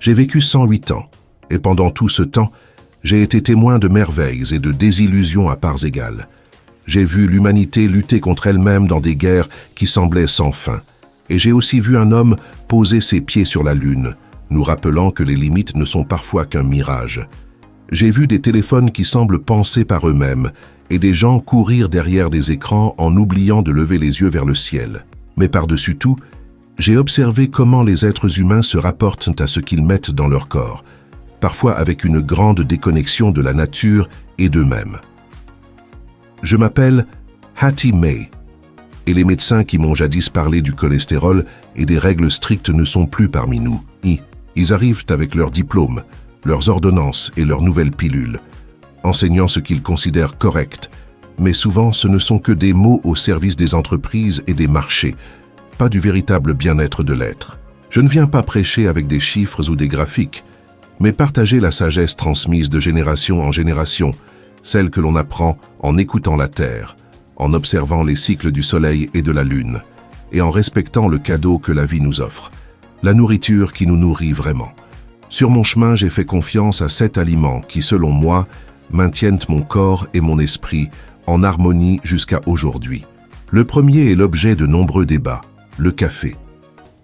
J'ai vécu 108 ans, et pendant tout ce temps, j'ai été témoin de merveilles et de désillusions à parts égales. J'ai vu l'humanité lutter contre elle-même dans des guerres qui semblaient sans fin. Et j'ai aussi vu un homme poser ses pieds sur la Lune, nous rappelant que les limites ne sont parfois qu'un mirage. J'ai vu des téléphones qui semblent penser par eux-mêmes et des gens courir derrière des écrans en oubliant de lever les yeux vers le ciel. Mais par-dessus tout, j'ai observé comment les êtres humains se rapportent à ce qu'ils mettent dans leur corps, parfois avec une grande déconnexion de la nature et d'eux-mêmes. Je m'appelle Hattie May, et les médecins qui m'ont jadis parlé du cholestérol et des règles strictes ne sont plus parmi nous. Ils arrivent avec leurs diplômes, leurs ordonnances et leurs nouvelles pilules, enseignant ce qu'ils considèrent correct, mais souvent ce ne sont que des mots au service des entreprises et des marchés, pas du véritable bien-être de l'être. Je ne viens pas prêcher avec des chiffres ou des graphiques, mais partager la sagesse transmise de génération en génération, celle que l'on apprend en écoutant la Terre, en observant les cycles du Soleil et de la Lune, et en respectant le cadeau que la vie nous offre, la nourriture qui nous nourrit vraiment. Sur mon chemin, j'ai fait confiance à 7 aliments qui, selon moi, maintiennent mon corps et mon esprit en harmonie jusqu'à aujourd'hui. Le premier est l'objet de nombreux débats, le café.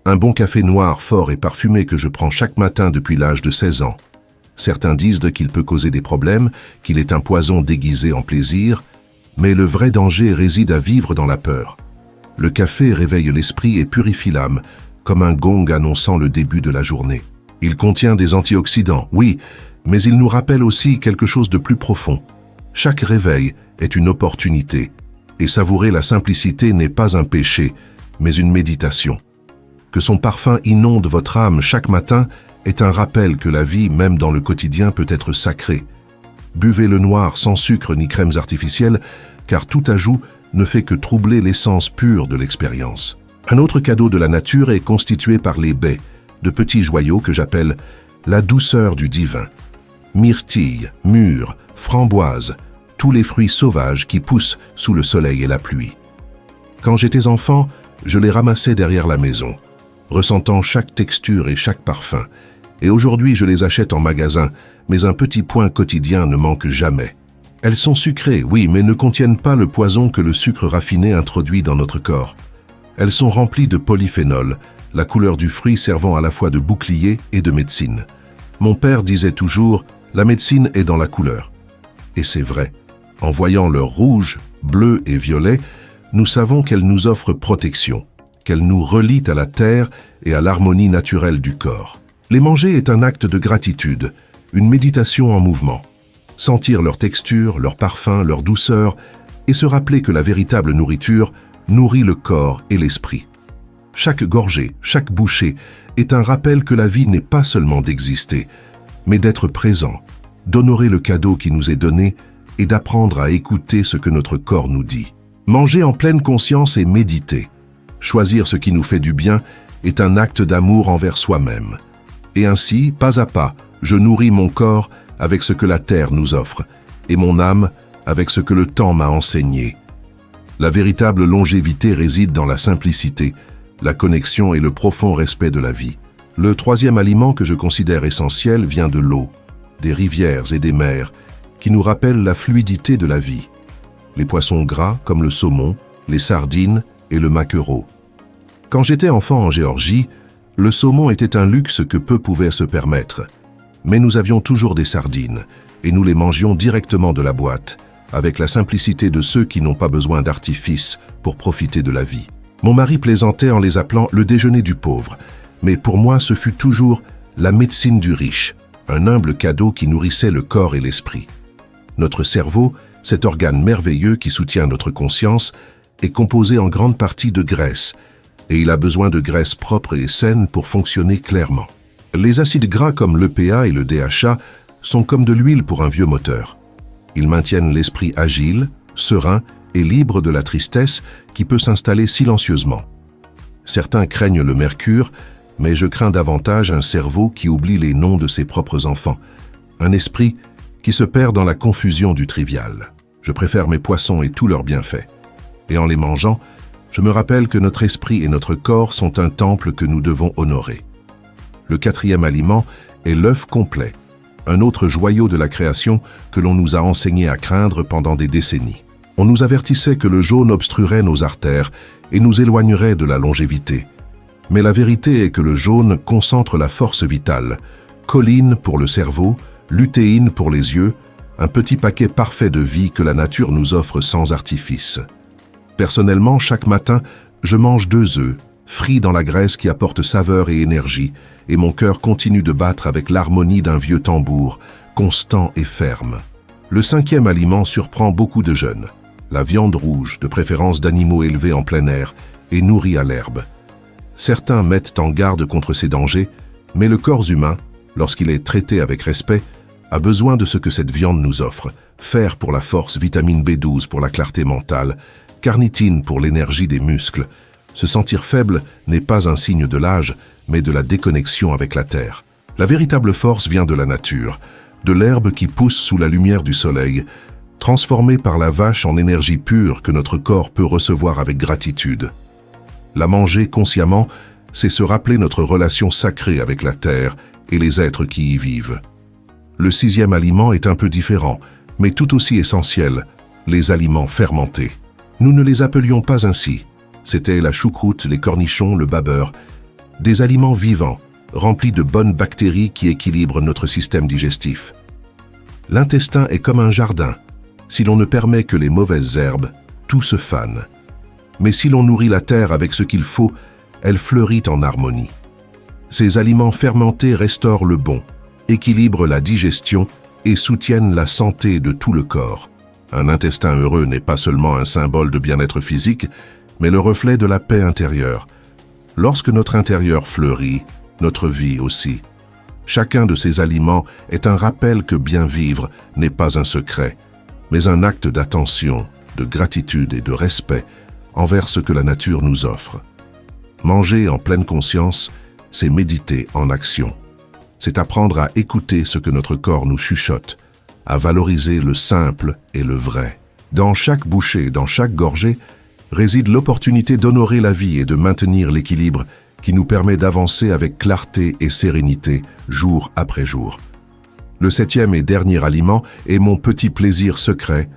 Un bon café noir, fort et parfumé que je prends chaque matin depuis l'âge de 16 ans. Certains disent qu'il peut causer des problèmes, qu'il est un poison déguisé en plaisir, mais le vrai danger réside à vivre dans la peur. Le café réveille l'esprit et purifie l'âme, comme un gong annonçant le début de la journée. Il contient des antioxydants, oui, mais il nous rappelle aussi quelque chose de plus profond. Chaque réveil est une opportunité, et savourer la simplicité n'est pas un péché, mais une méditation. Que son parfum inonde votre âme chaque matin est un rappel que la vie, même dans le quotidien, peut être sacrée. Buvez le noir sans sucre ni crèmes artificielles, car tout ajout ne fait que troubler l'essence pure de l'expérience. Un autre cadeau de la nature est constitué par les baies, de petits joyaux que j'appelle la douceur du divin. Myrtille, mûre, framboise, tous les fruits sauvages qui poussent sous le soleil et la pluie. Quand j'étais enfant, je les ramassais derrière la maison, ressentant chaque texture et chaque parfum. Et aujourd'hui, je les achète en magasin, mais un petit point quotidien ne manque jamais. Elles sont sucrées, oui, mais ne contiennent pas le poison que le sucre raffiné introduit dans notre corps. Elles sont remplies de polyphénol, la couleur du fruit servant à la fois de bouclier et de médecine. Mon père disait toujours « la médecine est dans la couleur ». Et c'est vrai. En voyant leur rouge, bleu et violet, nous savons qu'elles nous offrent protection, qu'elles nous relient à la terre et à l'harmonie naturelle du corps. Les manger est un acte de gratitude, une méditation en mouvement. Sentir leur texture, leur parfum, leur douceur, et se rappeler que la véritable nourriture nourrit le corps et l'esprit. Chaque gorgée, chaque bouchée est un rappel que la vie n'est pas seulement d'exister, mais d'être présent, d'honorer le cadeau qui nous est donné et d'apprendre à écouter ce que notre corps nous dit. Manger en pleine conscience et méditer. Choisir ce qui nous fait du bien est un acte d'amour envers soi-même. Et ainsi, pas à pas, je nourris mon corps avec ce que la terre nous offre, et mon âme avec ce que le temps m'a enseigné. La véritable longévité réside dans la simplicité, la connexion et le profond respect de la vie. Le troisième aliment que je considère essentiel vient de l'eau, des rivières et des mers, qui nous rappellent la fluidité de la vie. Les poissons gras comme le saumon, les sardines et le maquereau. Quand j'étais enfant en Géorgie, le saumon était un luxe que peu pouvaient se permettre. Mais nous avions toujours des sardines, et nous les mangions directement de la boîte, avec la simplicité de ceux qui n'ont pas besoin d'artifice pour profiter de la vie. Mon mari plaisantait en les appelant le déjeuner du pauvre, mais pour moi ce fut toujours la médecine du riche, un humble cadeau qui nourrissait le corps et l'esprit. Notre cerveau, cet organe merveilleux qui soutient notre conscience, est composé en grande partie de graisse, et il a besoin de graisse propre et saine pour fonctionner clairement. Les acides gras comme l'EPA et le DHA sont comme de l'huile pour un vieux moteur. Ils maintiennent l'esprit agile, serein et libre de la tristesse qui peut s'installer silencieusement. Certains craignent le mercure, mais je crains davantage un cerveau qui oublie les noms de ses propres enfants, un esprit qui se perd dans la confusion du trivial. Je préfère mes poissons et tous leurs bienfaits. Et en les mangeant, je me rappelle que notre esprit et notre corps sont un temple que nous devons honorer. Le quatrième aliment est l'œuf complet, un autre joyau de la création que l'on nous a enseigné à craindre pendant des décennies. On nous avertissait que le jaune obstruerait nos artères et nous éloignerait de la longévité. Mais la vérité est que le jaune concentre la force vitale, choline pour le cerveau, lutéine pour les yeux, un petit paquet parfait de vie que la nature nous offre sans artifice. Personnellement, chaque matin, je mange 2 œufs, frits dans la graisse qui apporte saveur et énergie, et mon cœur continue de battre avec l'harmonie d'un vieux tambour, constant et ferme. Le 5e aliment surprend beaucoup de jeunes. La viande rouge, de préférence d'animaux élevés en plein air et nourris à l'herbe. Certains mettent en garde contre ces dangers, mais le corps humain, lorsqu'il est traité avec respect, a besoin de ce que cette viande nous offre. Fer pour la force, vitamine B12 pour la clarté mentale, carnitine pour l'énergie des muscles. Se sentir faible n'est pas un signe de l'âge, mais de la déconnexion avec la terre. La véritable force vient de la nature, de l'herbe qui pousse sous la lumière du soleil, transformée par la vache en énergie pure que notre corps peut recevoir avec gratitude. La manger consciemment, c'est se rappeler notre relation sacrée avec la terre et les êtres qui y vivent. Le 6e aliment est un peu différent, mais tout aussi essentiel, les aliments fermentés. Nous ne les appelions pas ainsi. C'était la choucroute, les cornichons, le babeur. Des aliments vivants, remplis de bonnes bactéries qui équilibrent notre système digestif. L'intestin est comme un jardin. Si l'on ne permet que les mauvaises herbes, tout se fane. Mais si l'on nourrit la terre avec ce qu'il faut, elle fleurit en harmonie. Ces aliments fermentés restaurent le bon, équilibrent la digestion et soutiennent la santé de tout le corps. Un intestin heureux n'est pas seulement un symbole de bien-être physique, mais le reflet de la paix intérieure. Lorsque notre intérieur fleurit, notre vie aussi. Chacun de ces aliments est un rappel que bien vivre n'est pas un secret, mais un acte d'attention, de gratitude et de respect envers ce que la nature nous offre. Manger en pleine conscience, c'est méditer en action. C'est apprendre à écouter ce que notre corps nous chuchote, à valoriser le simple et le vrai. Dans chaque bouchée, dans chaque gorgée, réside l'opportunité d'honorer la vie et de maintenir l'équilibre qui nous permet d'avancer avec clarté et sérénité, jour après jour. Le 7e et dernier aliment est mon petit plaisir secret,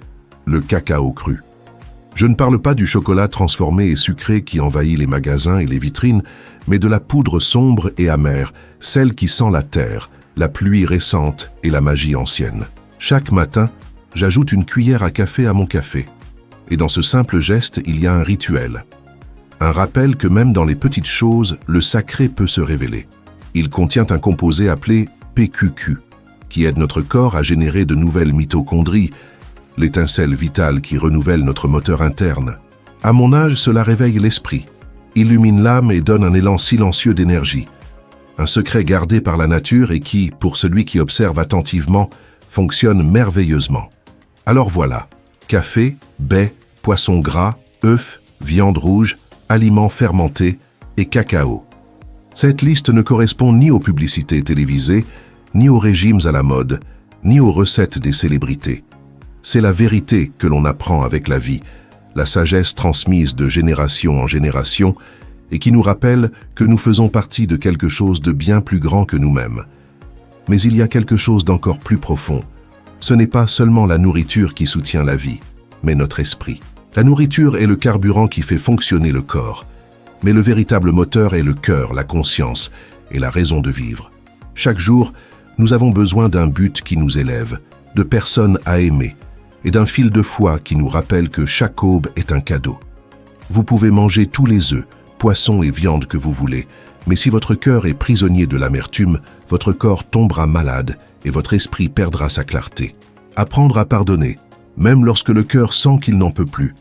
le cacao cru. Je ne parle pas du chocolat transformé et sucré qui envahit les magasins et les vitrines, mais de la poudre sombre et amère, celle qui sent la terre, la pluie récente et la magie ancienne. Chaque matin, j'ajoute une cuillère à café à mon café. Et dans ce simple geste, il y a un rituel. Un rappel que même dans les petites choses, le sacré peut se révéler. Il contient un composé appelé PQQ, qui aide notre corps à générer de nouvelles mitochondries, l'étincelle vitale qui renouvelle notre moteur interne. À mon âge, cela réveille l'esprit, illumine l'âme et donne un élan silencieux d'énergie. Un secret gardé par la nature et qui, pour celui qui observe attentivement, fonctionne merveilleusement. Alors voilà, café, baies, poisson gras, œufs, viande rouge, aliments fermentés et cacao. Cette liste ne correspond ni aux publicités télévisées, ni aux régimes à la mode, ni aux recettes des célébrités. C'est la vérité que l'on apprend avec la vie, la sagesse transmise de génération en génération et qui nous rappelle que nous faisons partie de quelque chose de bien plus grand que nous-mêmes. Mais il y a quelque chose d'encore plus profond. Ce n'est pas seulement la nourriture qui soutient la vie, mais notre esprit. La nourriture est le carburant qui fait fonctionner le corps, mais le véritable moteur est le cœur, la conscience et la raison de vivre. Chaque jour, nous avons besoin d'un but qui nous élève, de personnes à aimer, et d'un fil de foi qui nous rappelle que chaque aube est un cadeau. Vous pouvez manger tous les œufs, poissons et viandes que vous voulez, mais si votre cœur est prisonnier de l'amertume, votre corps tombera malade et votre esprit perdra sa clarté. Apprendre à pardonner, même lorsque le cœur sent qu'il n'en peut plus.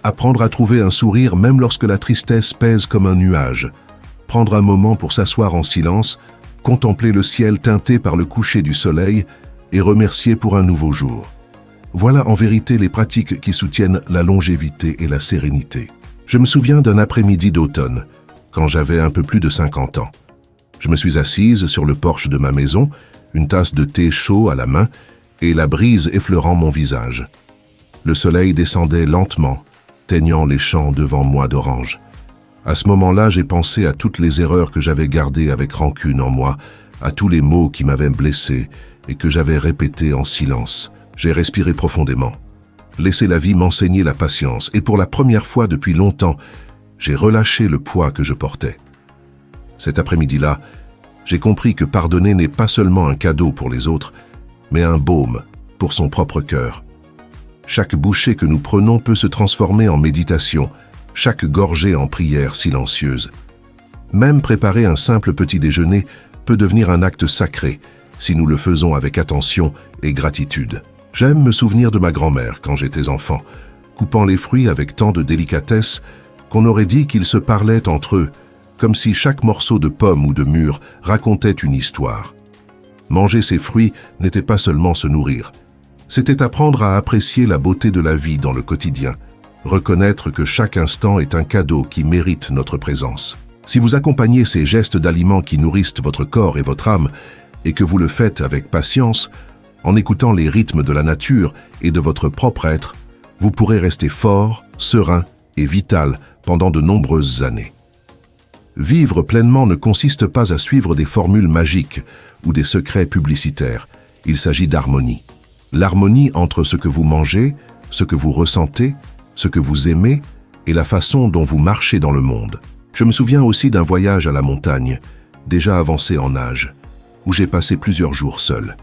Apprendre à trouver un sourire même lorsque la tristesse pèse comme un nuage. Prendre un moment pour s'asseoir en silence, contempler le ciel teinté par le coucher du soleil et remercier pour un nouveau jour. Voilà en vérité les pratiques qui soutiennent la longévité et la sérénité. Je me souviens d'un après-midi d'automne, quand j'avais un peu plus de 50 ans. Je me suis assise sur le porche de ma maison, une tasse de thé chaud à la main et la brise effleurant mon visage. Le soleil descendait lentement, teignant les champs devant moi d'orange. À ce moment-là, j'ai pensé à toutes les erreurs que j'avais gardées avec rancune en moi, à tous les mots qui m'avaient blessé et que j'avais répétés en silence. J'ai respiré profondément, laissé la vie m'enseigner la patience, et pour la première fois depuis longtemps, j'ai relâché le poids que je portais. Cet après-midi-là, j'ai compris que pardonner n'est pas seulement un cadeau pour les autres, mais un baume pour son propre cœur. Chaque bouchée que nous prenons peut se transformer en méditation, chaque gorgée en prière silencieuse. Même préparer un simple petit déjeuner peut devenir un acte sacré si nous le faisons avec attention et gratitude. J'aime me souvenir de ma grand-mère quand j'étais enfant, coupant les fruits avec tant de délicatesse qu'on aurait dit qu'ils se parlaient entre eux, comme si chaque morceau de pomme ou de mûre racontait une histoire. Manger ces fruits n'était pas seulement se nourrir, c'était apprendre à apprécier la beauté de la vie dans le quotidien, reconnaître que chaque instant est un cadeau qui mérite notre présence. Si vous accompagnez ces gestes d'aliments qui nourrissent votre corps et votre âme, et que vous le faites avec patience, en écoutant les rythmes de la nature et de votre propre être, vous pourrez rester fort, serein et vital pendant de nombreuses années. Vivre pleinement ne consiste pas à suivre des formules magiques ou des secrets publicitaires. Il s'agit d'harmonie. L'harmonie entre ce que vous mangez, ce que vous ressentez, ce que vous aimez et la façon dont vous marchez dans le monde. Je me souviens aussi d'un voyage à la montagne, déjà avancé en âge, où j'ai passé plusieurs jours seul.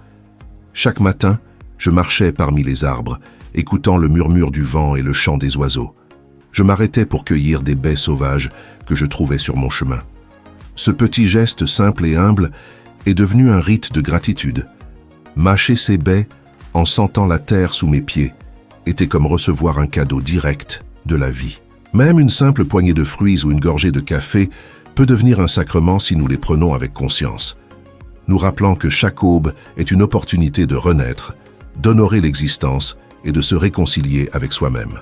Chaque matin, je marchais parmi les arbres, écoutant le murmure du vent et le chant des oiseaux. Je m'arrêtais pour cueillir des baies sauvages que je trouvais sur mon chemin. Ce petit geste simple et humble est devenu un rite de gratitude. Mâcher ces baies, en sentant la terre sous mes pieds, était comme recevoir un cadeau direct de la vie. Même une simple poignée de fruits ou une gorgée de café peut devenir un sacrement si nous les prenons avec conscience, nous rappelant que chaque aube est une opportunité de renaître, d'honorer l'existence et de se réconcilier avec soi-même.